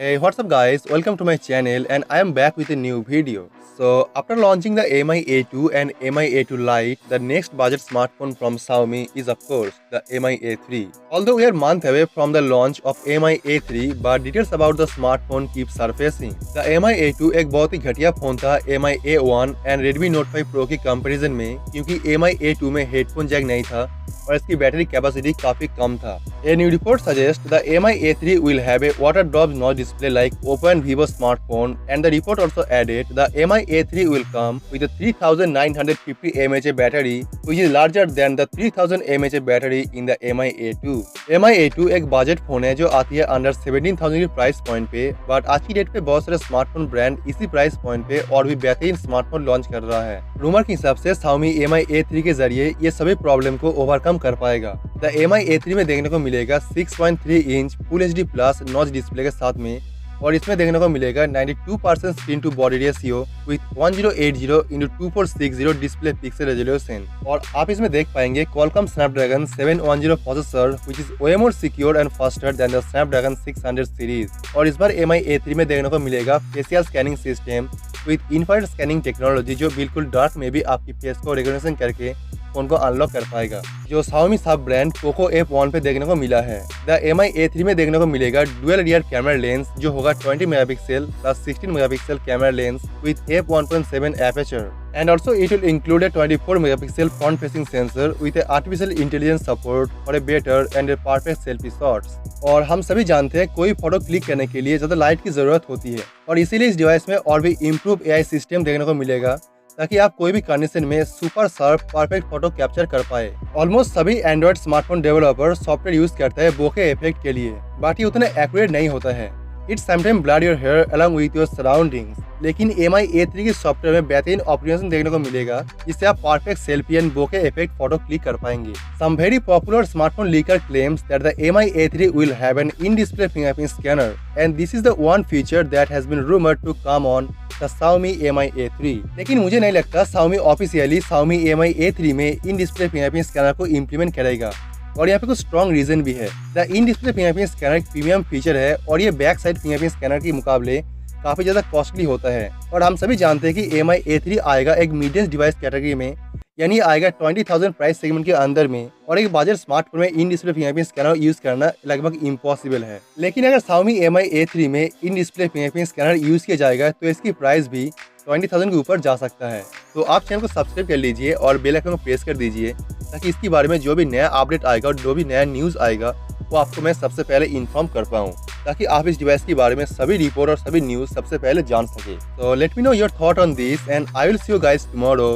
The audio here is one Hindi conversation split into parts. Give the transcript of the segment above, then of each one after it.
Hey, what's up guys? Welcome to my channel and I am back with a new video. So, after launching the MI A2 and MI A2 Lite, the next budget smartphone from Xiaomi is of course the MI A3. Although we are a month away from the launch of MI A3, but details about the smartphone keep surfacing. The MI A2 एक बहुत ही घटिया फोन था MI A1 and Redmi Note 5 Pro की कंपैरिजन में, क्योंकि MI A2 में हेडफोन जैक नहीं था और इसकी बैटरी कैपेसिटी काफी कम था. A new report suggests the MI A3 will have a water drop notch display like Open Vivo smartphone, and the report also added the MI A3 will come with a 3950 mAh battery, which is larger than the 3000 mAh battery in the MI A2. MI A2 एक बजट फोन है जो आती है अंडर 17,000 के प्राइस पॉइंट पे, बट आज की डेट पे बहुत सारे स्मार्टफोन ब्रांड इसी प्राइस पॉइंट पे और भी बेहतरीन स्मार्टफोन लॉन्च कर रहा है. रूमर के हिसाब से Xiaomi MI A3 के जरिए ये सभी प्रॉब्लम को ओवरकम कर पाएगा. द MI A3 में देखने को मिलेगा 6.3 inch full HD plus notch display के साथ में, और इसमें देखने को मिलेगा 92% screen to body ratio with 1080x2460 display pixel resolution. और आप इसमें देख पाएंगे Qualcomm Snapdragon 710 processor which is way more secure and faster than the Snapdragon 600 series. और इस बार MI A3 में देखने को मिलेगा facial scanning system with infrared scanning technology, जो बिल्कुल डार्क में भी आपकी फेस को रिकॉग्निशन करके फोन को अनलॉक कर पाएगा, जो Xiaomi सब ब्रांड Poco F1 पे देखने को मिला है. द MI A3 में देखने को मिलेगा डुअल रियर कैमरा लेंस जो होगा 20 megapixel plus 16 megapixel camera lens with f1.7 aperture, and also it will include a 24 megapixel front facing sensor with a artificial intelligence support for a better and a perfect selfie shots. और हम सभी जानते हैं कोई फोटो क्लिक करने के लिए ज्यादा लाइट की जरूरत होती है, और इसीलिए इस डिवाइस में और भी इम्प्रूव AI सिस्टम देखने को मिलेगा ताकि आप कोई भी कंडीशन में super sharp perfect photo capture कर पाए. ऑलमोस्ट सभी Android smartphone developer software use करते हैं बोके इफेक्ट के लिए, बट ये उतना एक्यूरेट नहीं होता है. It's sometime blur your hair along with your surroundings. लेकिन MI A3 की सॉफ्टवेयर में बेहतरीन ऑप्टिमाइजेशन देखने को मिलेगा जिससे आप perfect selfie and bokeh effect photo click कर पाएंगे. Some very popular smartphone leaker claims that the MI A3 will have an in-display fingerprint scanner, and this is the one feature that has been rumored to come on the Xiaomi MI A3. लेकिन मुझे नहीं लगता Xiaomi officially Xiaomi MI A3 में इन-डिस्प्ले फिंगरप्रिंट स्कैनर को इम्प्लीमेंट करेगा, और यहाँ पे कुछ स्ट्रॉन्ग रीजन भी है. The in display fingerprint scanner एक प्रीमियम फीचर है और ये बैक साइड फिंगरप्रिंट स्कैनर के मुकाबले काफी ज्यादा कॉस्टली होता है. और हम सभी जानते हैं कि MI A3 आएगा एक मीड रेंज डिवाइस कैटेगरी में, यानी आएगा 20,000 प्राइस सेगमेंट के अंदर में, और एक बजट स्मार्टफोन में in display fingerprint scanner use करना लगभग इम्पॉसिबल है. लेकिन अगर Xiaomi MI A3 में in display fingerprint scanner use किया जाएगा तो इसकी प्राइस भी 20,000 के ऊपर जा सकता है. तो आप चैनल को सब्सक्राइब कर लीजिए और बेल आइकन को प्रेस कर दीजिए ताकि इसके बारे में जो भी नया अपडेट आएगा और जो भी नया न्यूज़ आएगा वो आपको मैं सबसे पहले इन्फॉर्म कर पाऊँ, ताकि आप इस डिवाइस के बारे में सभी रिपोर्ट और सभी न्यूज़ सबसे पहले जान सके. So let me know your thought on this and I will see you guys tomorrow.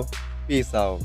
Peace out.